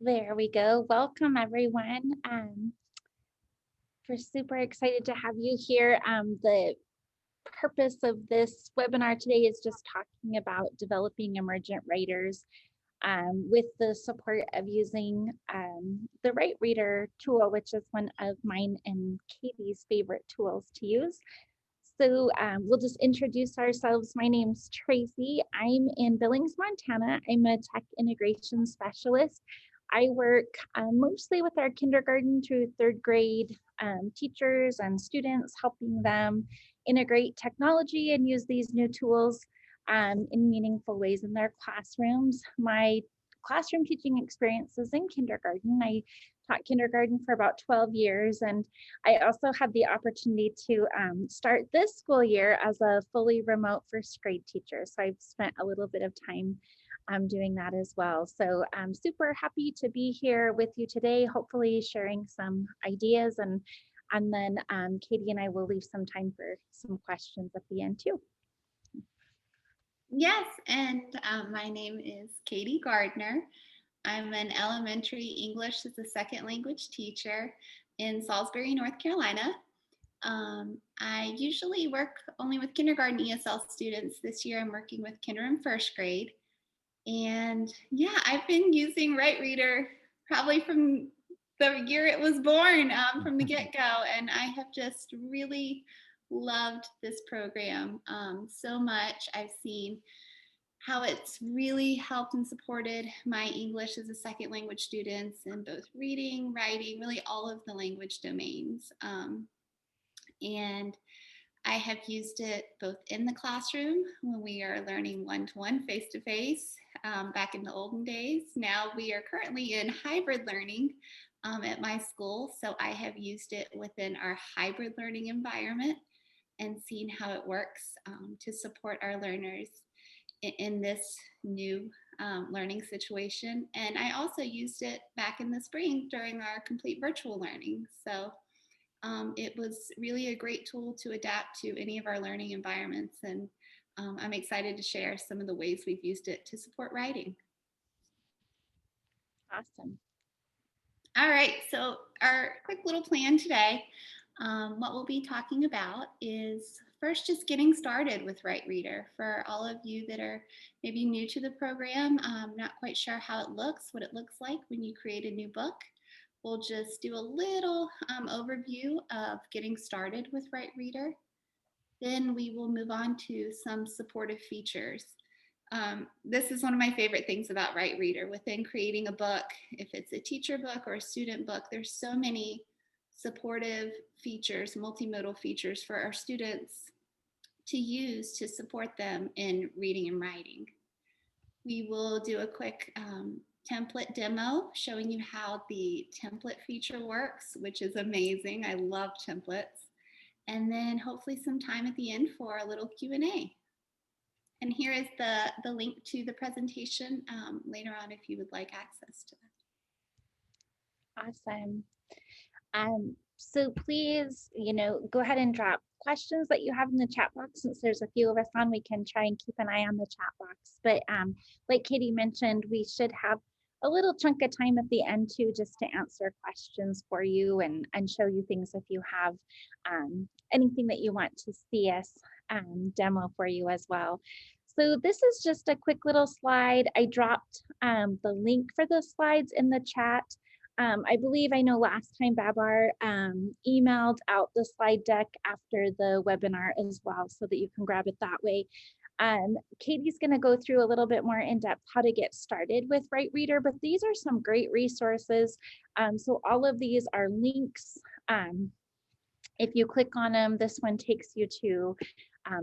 There we go. Welcome, everyone. We're super excited to have you here. The purpose of this webinar today is just talking about developing emergent writers with the support of using the Writereader tool, which is one of mine and Katie's favorite tools to use. So we'll just introduce ourselves. My name's Tracy. I'm in Billings, Montana. I'm a tech integration specialist. I work mostly with our kindergarten through third grade teachers and students, helping them integrate technology and use these new tools in meaningful ways in their classrooms. My classroom teaching experience is in kindergarten. I taught kindergarten for about 12 years, and I also had the opportunity to start this school year as a fully remote first grade teacher. So I've spent a little bit of time doing that as well. So I'm super happy to be here with you today, hopefully sharing some ideas, and then Katie and I will leave some time for some questions at the end too. Yes, and my name is Katie Gardner. I'm an elementary English as a second language teacher in Salisbury, North Carolina. I usually work only with kindergarten ESL students. This year I'm working with kinder and first grade. And yeah, I've been using Writereader probably from the year it was born, from the get-go, and I have just really loved this program so much. I've seen how it's really helped and supported my English as a second language students in both reading, writing, really all of the language domains. And I have used it both in the classroom when we are learning one-to-one, face-to-face, back in the olden days. Now we are currently in hybrid learning at my school, so I have used it within our hybrid learning environment and seen how it works to support our learners in this new learning situation. And I also used it back in the spring during our complete virtual learning. So it was really a great tool to adapt to any of our learning environments. And I'm excited to share some of the ways we've used it to support writing. Awesome. All right, so our quick little plan today, what we'll be talking about is first just getting started with Writereader. For all of you that are maybe new to the program, not quite sure how it looks, what it looks like when you create a new book. We'll just do a little overview of getting started with Writereader. Then we will move on to some supportive features. This is one of my favorite things about Writereader. Within creating a book, if it's a teacher book or a student book, there's so many supportive features, multimodal features for our students to use to support them in reading and writing. We will do a quick template demo showing you how the template feature works, which is amazing. I love templates. And then hopefully some time at the end for a little Q&A. And here is the link to the presentation later on if you would like access to that. Awesome. So please, go ahead and drop questions that you have in the chat box. Since there's a few of us on, we can try and keep an eye on the chat box. But like Katie mentioned, we should have a little chunk of time at the end too, just to answer questions for you and show you things if you have anything that you want to see us demo for you as well. So this is just a quick little slide. I dropped the link for the slides in the chat. I know last time Babar emailed out the slide deck after the webinar as well, so that you can grab it that way. Katie's going to go through a little bit more in depth how to get started with Writereader, but these are some great resources. So all of these are links. If you click on them, this one takes you to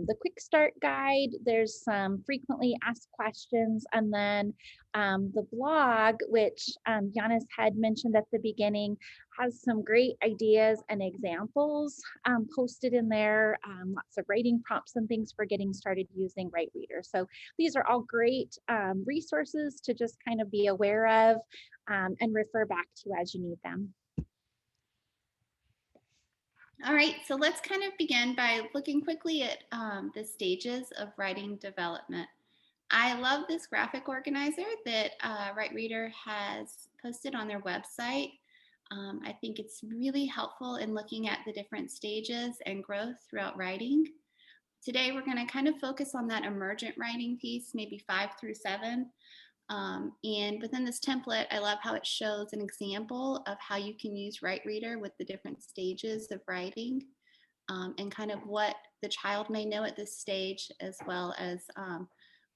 the quick start guide. There's some frequently asked questions, and then the blog, which Giannis had mentioned at the beginning, has some great ideas and examples posted in there, lots of writing prompts and things for getting started using Writereader. So these are all great resources to just kind of be aware of and refer back to as you need them. All right, so let's kind of begin by looking quickly at the stages of writing development. I love this graphic organizer that Writereader has posted on their website. I think it's really helpful in looking at the different stages and growth throughout writing. Today, we're going to kind of focus on that emergent writing piece, maybe 5 through 7. And within this template, I love how it shows an example of how you can use Writereader with the different stages of writing, and kind of what the child may know at this stage, as well as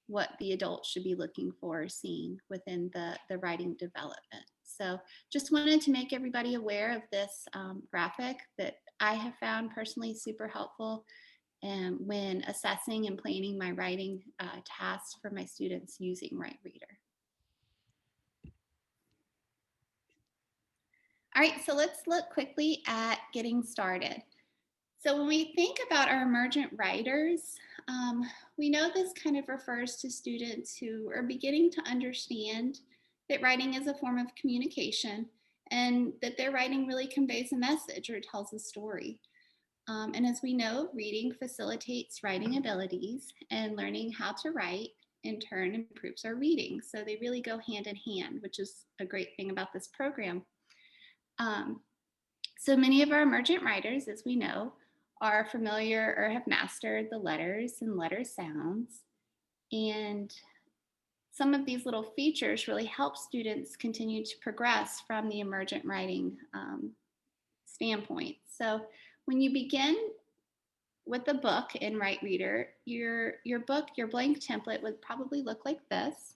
what the adult should be looking for or seeing within the writing development. So just wanted to make everybody aware of this graphic that I have found personally super helpful when assessing and planning my writing tasks for my students using Writereader. All right, so let's look quickly at getting started. So when we think about our emergent writers, we know this kind of refers to students who are beginning to understand that writing is a form of communication and that their writing really conveys a message or tells a story. And as we know, reading facilitates writing abilities, and learning how to write in turn improves our reading. So they really go hand in hand, which is a great thing about this program. So many of our emergent writers, as we know, are familiar or have mastered the letters and letter sounds. And some of these little features really help students continue to progress from the emergent writing standpoint. So when you begin with the book in Writereader, your book, your blank template would probably look like this.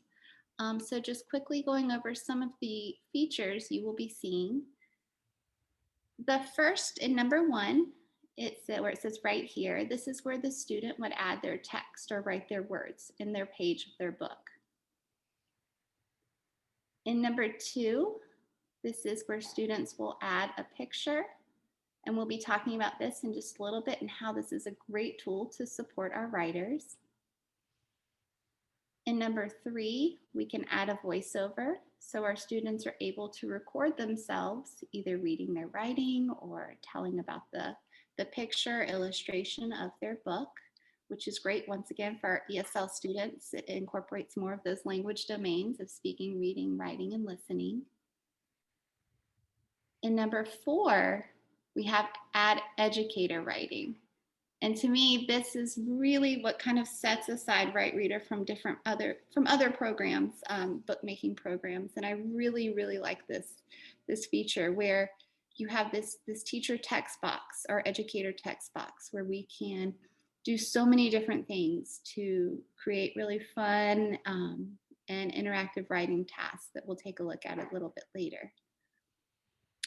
So just quickly going over some of the features you will be seeing. The first in number 1, it's where it says right here, this is where the student would add their text or write their words in their page of their book. In number 2, this is where students will add a picture, and we'll be talking about this in just a little bit and how this is a great tool to support our writers. In number 3, we can add a voiceover, so our students are able to record themselves either reading their writing or telling about the picture illustration of their book, which is great once again for our ESL students. It incorporates more of those language domains of speaking, reading, writing, and listening. In number 4, we have add educator writing. And to me, this is really what kind of sets aside Writereader from other programs, bookmaking programs. And I really, really like this feature where you have this teacher text box or educator text box where we can do so many different things to create really fun and interactive writing tasks that we'll take a look at a little bit later.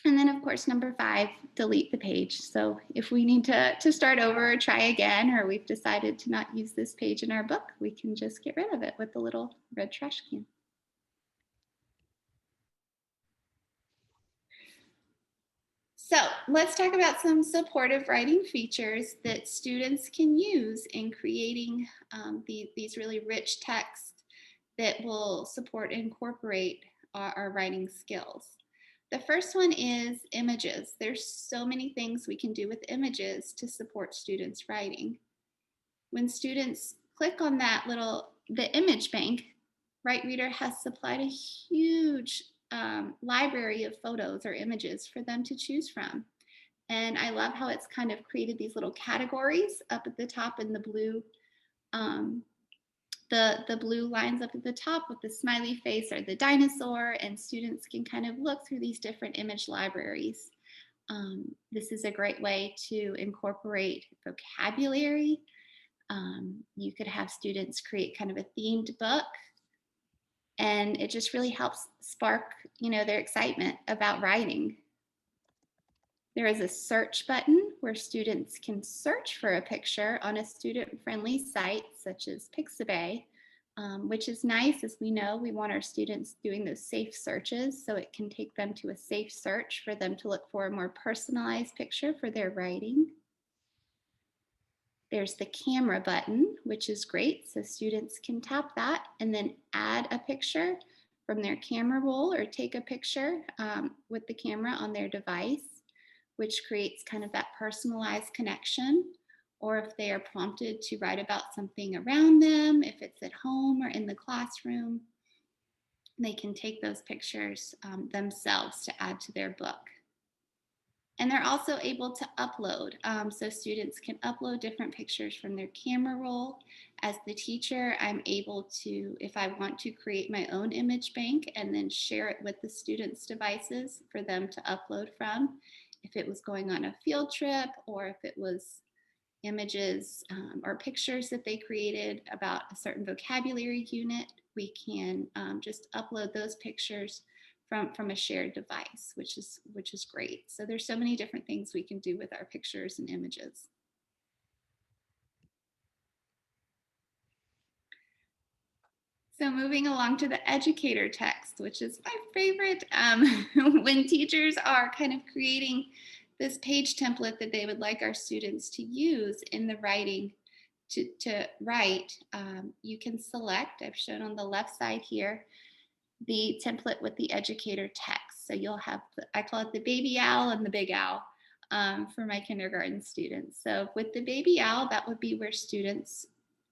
And then, of course, number 5, delete the page. So if we need to start over or try again, or we've decided to not use this page in our book, we can just get rid of it with the little red trash can. So let's talk about some supportive writing features that students can use in creating these really rich texts that will support and incorporate our writing skills. The first one is images. There's so many things we can do with images to support students' writing. When students click on the image bank, Writereader has supplied a huge library of photos or images for them to choose from. And I love how it's kind of created these little categories up at the top in the blue the blue lines up at the top with the smiley face or the dinosaur, and students can kind of look through these different image libraries. This is a great way to incorporate vocabulary. You could have students create kind of a themed book, and it just really helps spark, their excitement about writing. There is a search button where students can search for a picture on a student-friendly site such as Pixabay, which is nice. As we know, we want our students doing those safe searches, so it can take them to a safe search for them to look for a more personalized picture for their writing. There's the camera button, which is great, so students can tap that and then add a picture from their camera roll or take a picture with the camera on their device, which creates kind of that personalized connection. or if they are prompted to write about something around them, if it's at home or in the classroom, they can take those pictures themselves to add to their book. And they're also able to upload. So students can upload different pictures from their camera roll. As the teacher, I'm able to, if I want to, create my own image bank and then share it with the students' devices for them to upload from. If it was going on a field trip, or if it was images or pictures that they created about a certain vocabulary unit, we can just upload those pictures from a shared device, which is great. So there's so many different things we can do with our pictures and images. So moving along to the educator text, which is my favorite, when teachers are kind of creating this page template that they would like our students to use in the writing to write, you can select, I've shown on the left side here, the template with the educator text. So you'll have, I call it the baby owl and the big owl for my kindergarten students. So with the baby owl, that would be where students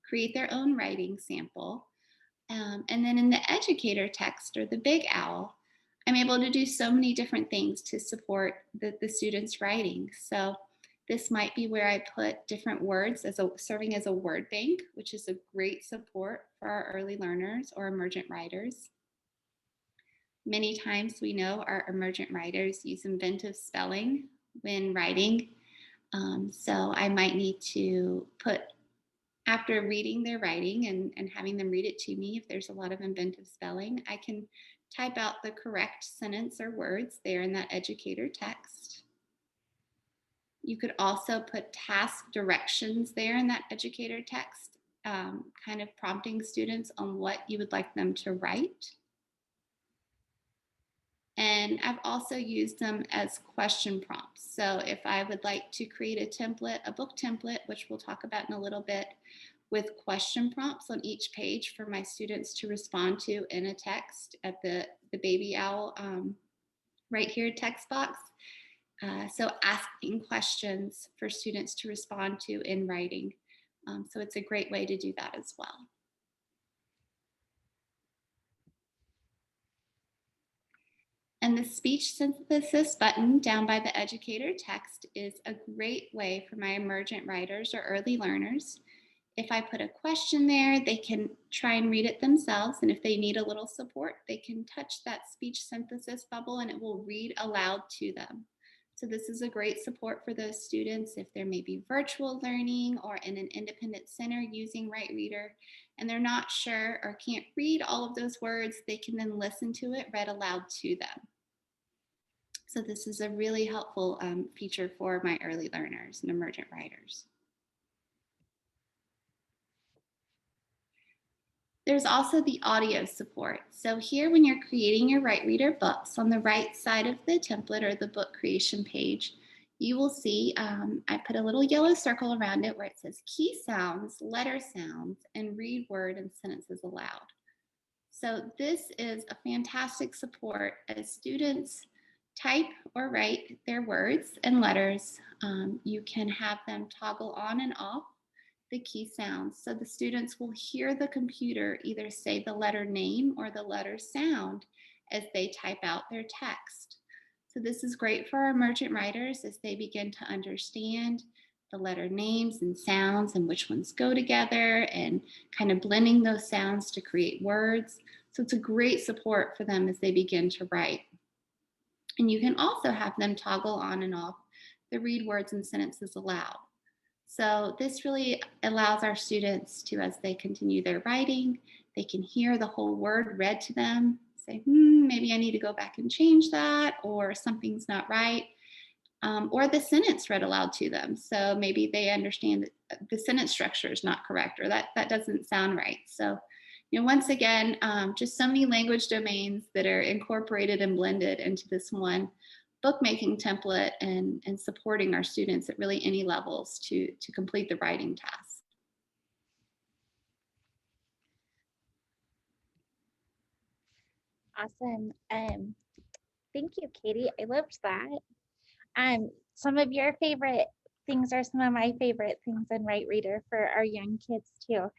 create their own writing sample. And then in the educator text, or the big owl, I'm able to do so many different things to support the students' writing. So this might be where I put different words serving as a word bank, which is a great support for our early learners or emergent writers. Many times we know our emergent writers use inventive spelling when writing. So I might need to put, after reading their writing and having them read it to me, if there's a lot of inventive spelling, I can type out the correct sentence or words there in that educator text. You could also put task directions there in that educator text, kind of prompting students on what you would like them to write. And I've also used them as question prompts. So if I would like to create a template, a book template, which we'll talk about in a little bit, with question prompts on each page for my students to respond to in a text at the baby owl right here text box. So asking questions for students to respond to in writing. So it's a great way to do that as well. And the speech synthesis button down by the educator text is a great way for my emergent writers or early learners. If I put a question there, they can try and read it themselves. And if they need a little support, they can touch that speech synthesis bubble and it will read aloud to them. So this is a great support for those students if they're maybe virtual learning or in an independent center using Writereader and they're not sure or can't read all of those words, they can then listen to it read aloud to them. So this is a really helpful feature for my early learners and emergent writers. There's also the audio support. So here, when you're creating your Writereader books, on the right side of the template or the book creation page, you will see I put a little yellow circle around it where it says key sounds, letter sounds, and read word and sentences aloud. So this is a fantastic support as students type or write their words and letters. You can have them toggle on and off the key sounds. So the students will hear the computer either say the letter name or the letter sound as they type out their text. So this is great for our emergent writers as they begin to understand the letter names and sounds and which ones go together and kind of blending those sounds to create words. So it's a great support for them as they begin to write. And you can also have them toggle on and off the read words and sentences aloud. So this really allows our students to, as they continue their writing, they can hear the whole word read to them, say, maybe I need to go back and change that, or something's not right, or the sentence read aloud to them. So maybe they understand that the sentence structure is not correct, or that doesn't sound right. So, once again, just so many language domains that are incorporated and blended into this one bookmaking template and supporting our students at really any levels to complete the writing task. Awesome. Thank you, Katie. I loved that. Some of your favorite things are some of my favorite things in Writereader for our young kids too.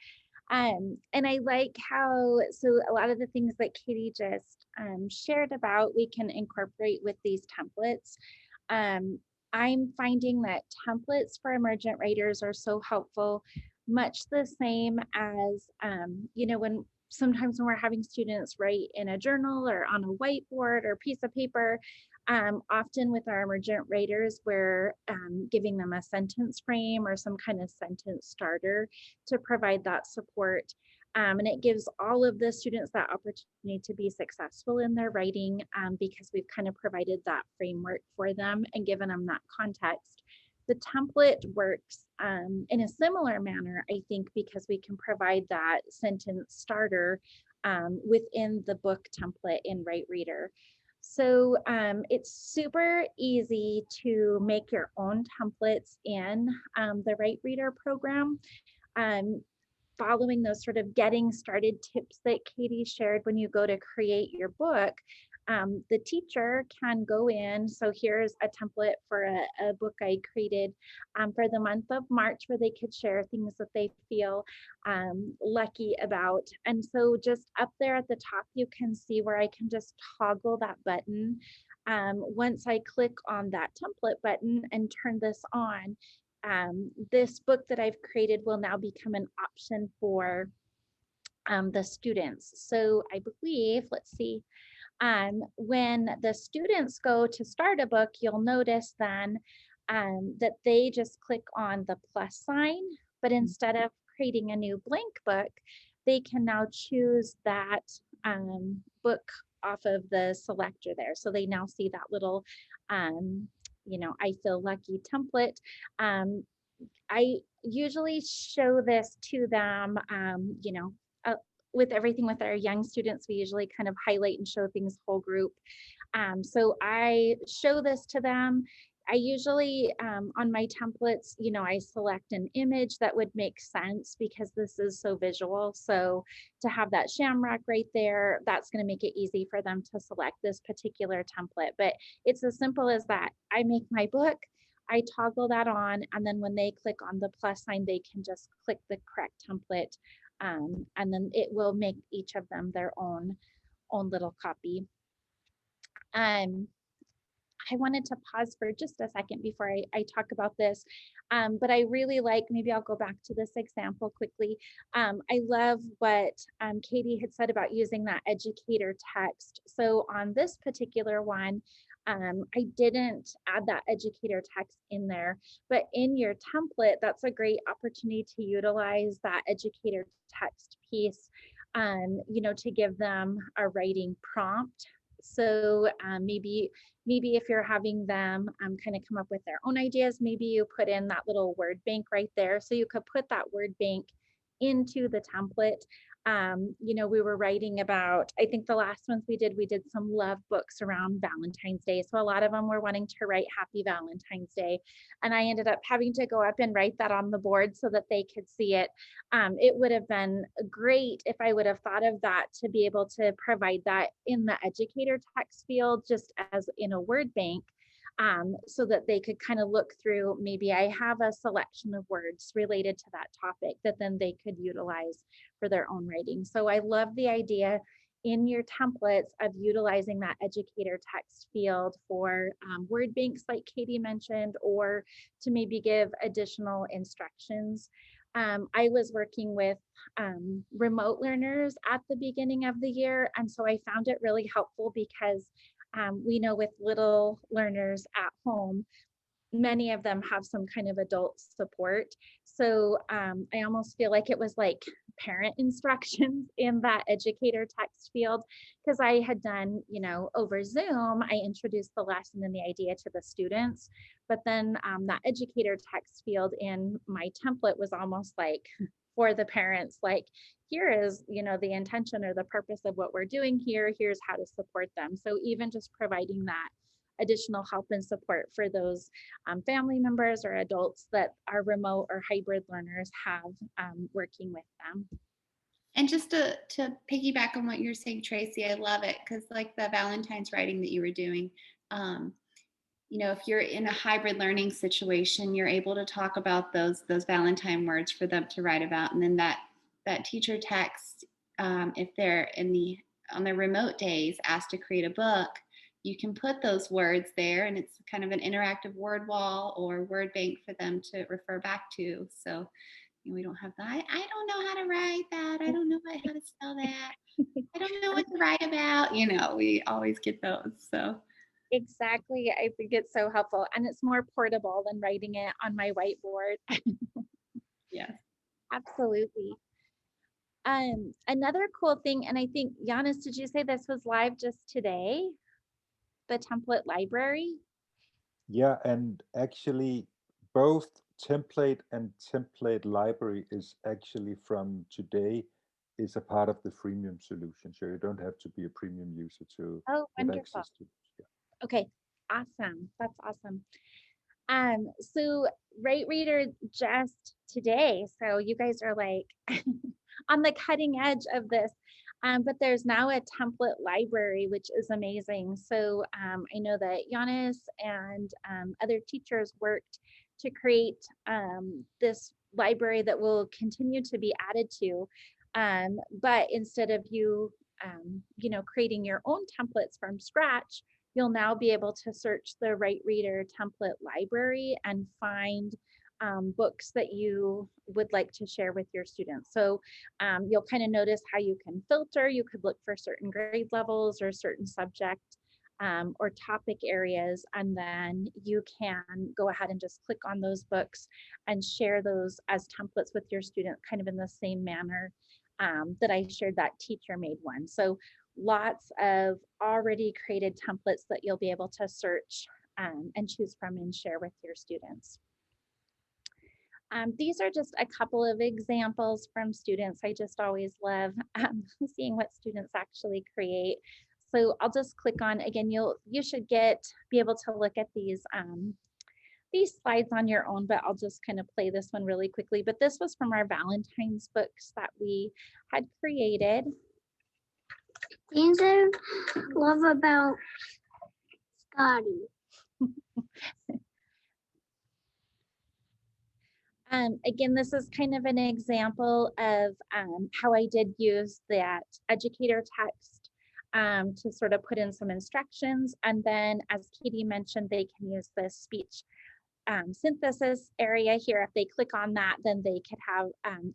And I like how, so a lot of the things that Katie just shared about, we can incorporate with these templates. Um, I'm finding that templates for emergent writers are so helpful, much the same as, when sometimes when we're having students write in a journal or on a whiteboard or piece of paper, often with our emergent writers, we're giving them a sentence frame or some kind of sentence starter to provide that support. And it gives all of the students that opportunity to be successful in their writing because we've kind of provided that framework for them and given them that context. The template works in a similar manner, I think, because we can provide that sentence starter within the book template in Writereader. So it's super easy to make your own templates in the Writereader program. Um, Following those sort of getting started tips that Katie shared when you go to create your book, the teacher can go in. So here's a template for a book I created for the month of March where they could share things that they feel lucky about. And so just up there at the top, you can see where I can just toggle that button. Once I click on that template button and turn this on, this book that I've created will now become an option for the students. So I believe, let's see, when the students go to start a book, you'll notice then that they just click on the plus sign, but instead of creating a new blank book, they can now choose that book off of the selector there. So they now see that little, I feel lucky template. I usually show this to them, with everything with our young students, we usually kind of highlight and show things whole group. So I show this to them. I usually, on my templates, I select an image that would make sense because this is so visual. So to have that shamrock right there, that's going to make it easy for them to select this particular template. But it's as simple as that. I make my book, I toggle that on, and then when they click on the plus sign, they can just click the correct template, and then it will make each of them their own little copy. I wanted to pause for just a second before I talk about this, but I really like, maybe I'll go back to this example quickly. I love what Katie had said about using that educator text. So on this particular one, I didn't add that educator text in there, but in your template, that's a great opportunity to utilize that educator text piece, to give them a writing prompt. So maybe if you're having them kind of come up with their own ideas, maybe you put in that little word bank right there. So you could put that word bank into the template. We were writing about, I think the last ones we did some love books around Valentine's Day. So a lot of them were wanting to write Happy Valentine's Day. And I ended up having to go up and write that on the board so that they could see it. It would have been great if I would have thought of that to be able to provide that in the educator text field, just as in a word bank. So that they could kind of look through, maybe I have a selection of words related to that topic that then they could utilize for their own writing. So I love the idea in your templates of utilizing that educator text field for word banks like Katie mentioned, or to maybe give additional instructions. I was working with remote learners at the beginning of the year, and so I found it really helpful because we know with little learners at home, many of them have some kind of adult support. So I almost feel like it was like parent instructions in that educator text field, because I had done, over Zoom, I introduced the lesson and the idea to the students, but then that educator text field in my template was almost like for the parents, like, here is, the intention or the purpose of what we're doing here, here's how to support them. So even just providing that additional help and support for those family members or adults that are remote or hybrid learners have working with them. And just to piggyback on what you're saying, Tracy, I love it because like the Valentine's writing that you were doing, if you're in a hybrid learning situation, you're able to talk about those Valentine words for them to write about, and then that teacher text, if they're on their remote days asked to create a book, you can put those words there, and it's kind of an interactive word wall or word bank for them to refer back to. So we don't have that. I don't know how to write that. I don't know how to spell that. I don't know what to write about. We always get those. So Exactly. I think it's so helpful, and it's more portable than writing it on my whiteboard. yes. Absolutely. Another cool thing, and I think, Giannis, did you say this was live just today? The template library? Yeah, and actually both template and template library is actually from today is a part of the freemium solution. So you don't have to be a premium user to Oh, get wonderful. access to it. Yeah. Okay, awesome. That's awesome. So Writereader just today, so you guys are like on the cutting edge of this. But there's now a template library, which is amazing. So I know that Giannis and other teachers worked to create this library that will continue to be added to. But instead of you, creating your own templates from scratch, you'll now be able to search the Writereader template library and find books that you would like to share with your students. So you'll kind of notice how you can filter. You could look for certain grade levels or certain subject or topic areas, and then you can go ahead and just click on those books and share those as templates with your student, kind of in the same manner that I shared that teacher made one. So lots of already created templates that you'll be able to search and choose from and share with your students. These are just a couple of examples from students. I just always love seeing what students actually create. So I'll just click on, again, you should be able to look at these slides on your own, but I'll just kind of play this one really quickly. But this was from our Valentine's books that we had created. Things I love about Scotty. Again, this is kind of an example of how I did use that educator text to sort of put in some instructions. And then, as Katie mentioned, they can use the speech synthesis area here. If they click on that, then they could have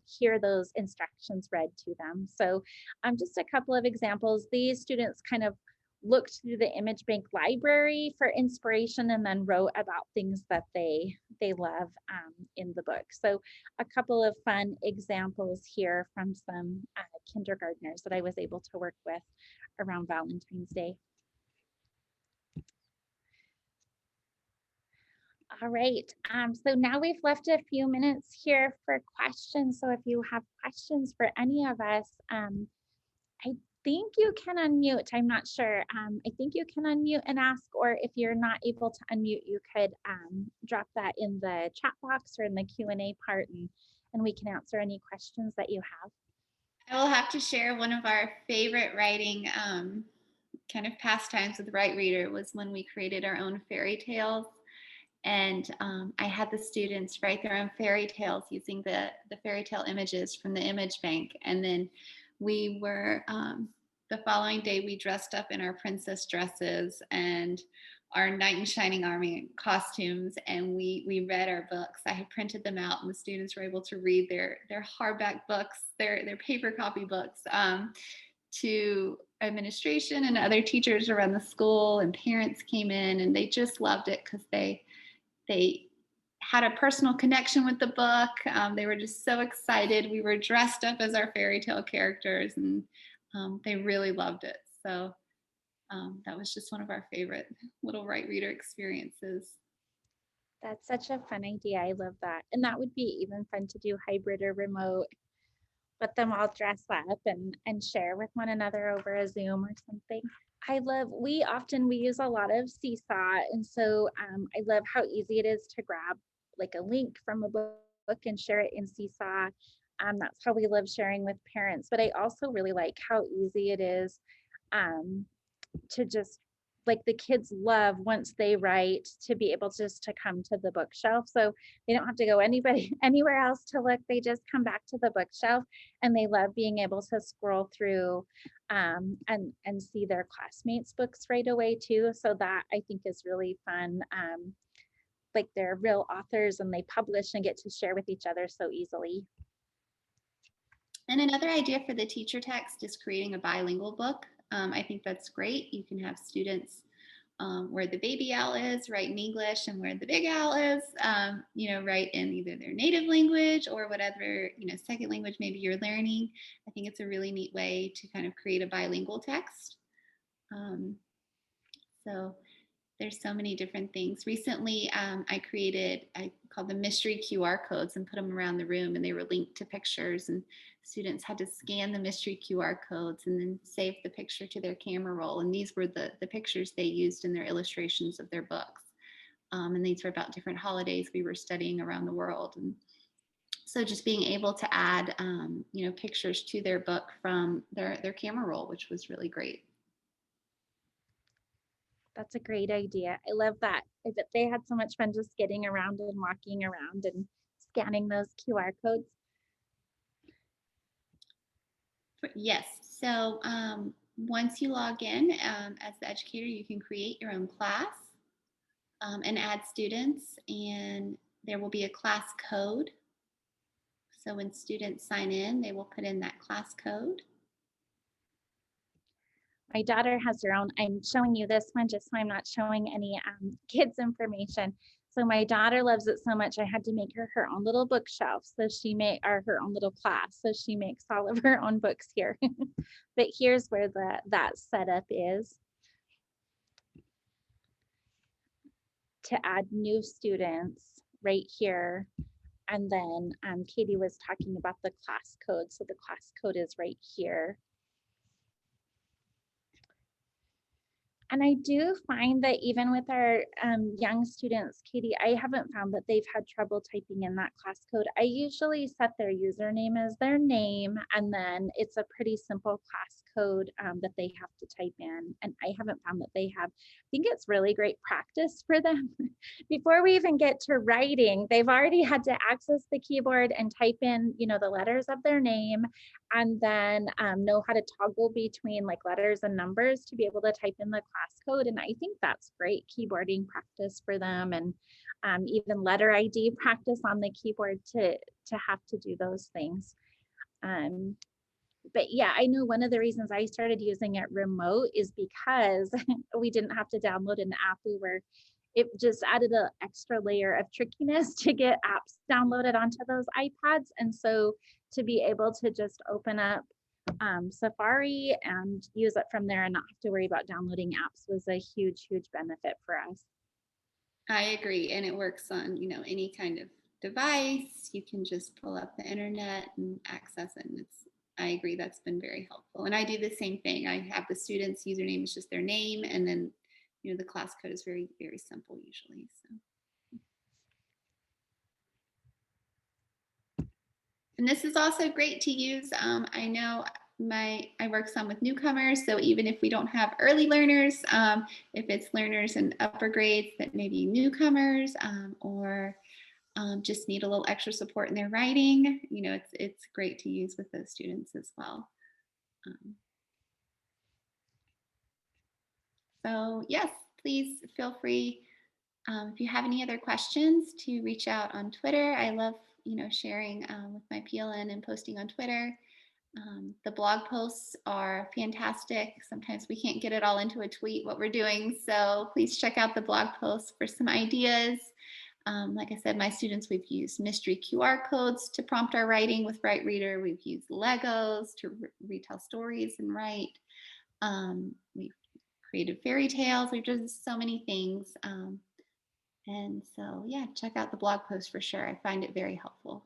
hear those instructions read to them. So just a couple of examples. These students kind of looked through the image bank library for inspiration and then wrote about things that they love in the book. So a couple of fun examples here from some kindergartners that I was able to work with around Valentine's Day. All right, so now we've left a few minutes here for questions. So if you have questions for any of us, I think you can unmute. I'm not sure. I think you can unmute and ask, or if you're not able to unmute, you could drop that in the chat box or in the Q&A part, and we can answer any questions that you have. I will have to share one of our favorite writing kind of pastimes with Writereader was when we created our own fairy tales. And I had the students write their own fairy tales using the fairy tale images from the image bank. And then we were, the following day, we dressed up in our princess dresses and our knight in shining armor costumes, and we read our books. I had printed them out, and the students were able to read their hardback books, their paper copy books, to administration and other teachers around the school, and parents came in, and they just loved it because they had a personal connection with the book. They were just so excited. We were dressed up as our fairy tale characters, and they really loved it. So that was just one of our favorite little Writereader experiences. That's such a fun idea. I love that. And that would be even fun to do hybrid or remote. Let them all dress up and share with one another over a Zoom or something. We use a lot of Seesaw, and so I love how easy it is to grab like a link from a book and share it in Seesaw. That's how we love sharing with parents, but I also really like how easy it is to just like the kids love once they write to be able just to come to the bookshelf. So they don't have to go anywhere else to look. They just come back to the bookshelf, and they love being able to scroll through and see their classmates' books right away too. So that I think is really fun. Like they're real authors and they publish and get to share with each other so easily. And another idea for the teacher text is creating a bilingual book. I think that's great. You can have students where the baby owl is, write in English, and where the big owl is, write in either their native language or whatever, second language maybe you're learning. I think it's a really neat way to kind of create a bilingual text. So there's so many different things. Recently, I called them mystery QR codes and put them around the room, and they were linked to pictures, and students had to scan the mystery QR codes and then save the picture to their camera roll. And these were the pictures they used in their illustrations of their books. And these were about different holidays we were studying around the world. And so just being able to add, pictures to their book from their camera roll, which was really great. That's a great idea. I love that. I bet they had so much fun just getting around and walking around and scanning those QR codes. Yes. So once you log in as the educator, you can create your own class and add students, and there will be a class code. So when students sign in, they will put in that class code. My daughter has her own. I'm showing you this one just so I'm not showing any kids information. So my daughter loves it so much, I had to make her own little bookshelf. So her own little class. So she makes all of her own books here. But here's where that setup is. To add new students right here. And then Katie was talking about the class code. So the class code is right here. And I do find that even with our young students, Katie, I haven't found that they've had trouble typing in that class code. I usually set their username as their name, and then it's a pretty simple class code that they have to type in. And I haven't found that they have. I think it's really great practice for them. Before we even get to writing, they've already had to access the keyboard and type in, the letters of their name, and then know how to toggle between like letters and numbers to be able to type in the class code. And I think that's great keyboarding practice for them, and even letter ID practice on the keyboard to have to do those things. But yeah, I know one of the reasons I started using it remote is because we didn't have to download an app. It just added an extra layer of trickiness to get apps downloaded onto those iPads. And so to be able to just open up Safari and use it from there and not have to worry about downloading apps was a huge, huge benefit for us. I agree. And it works on, any kind of device. You can just pull up the internet and access it. And I agree, that's been very helpful. And I do the same thing. I have the students' username is just their name, and then the class code is very, very simple usually. So, and this is also great to use. I know I work some with newcomers, so even if we don't have early learners, if it's learners in upper grades that may be newcomers or just need a little extra support in their writing, it's great to use with those students as well. So yes, please feel free if you have any other questions to reach out on Twitter. I love sharing with my PLN and posting on Twitter. The blog posts are fantastic. Sometimes we can't get it all into a tweet what we're doing, so please check out the blog posts for some ideas. Like I said, my students, we've used mystery QR codes to prompt our writing with Writereader. We've used Legos to retell stories and write. We've created fairy tales. We've done so many things. And so, yeah, check out the blog post for sure. I find it very helpful.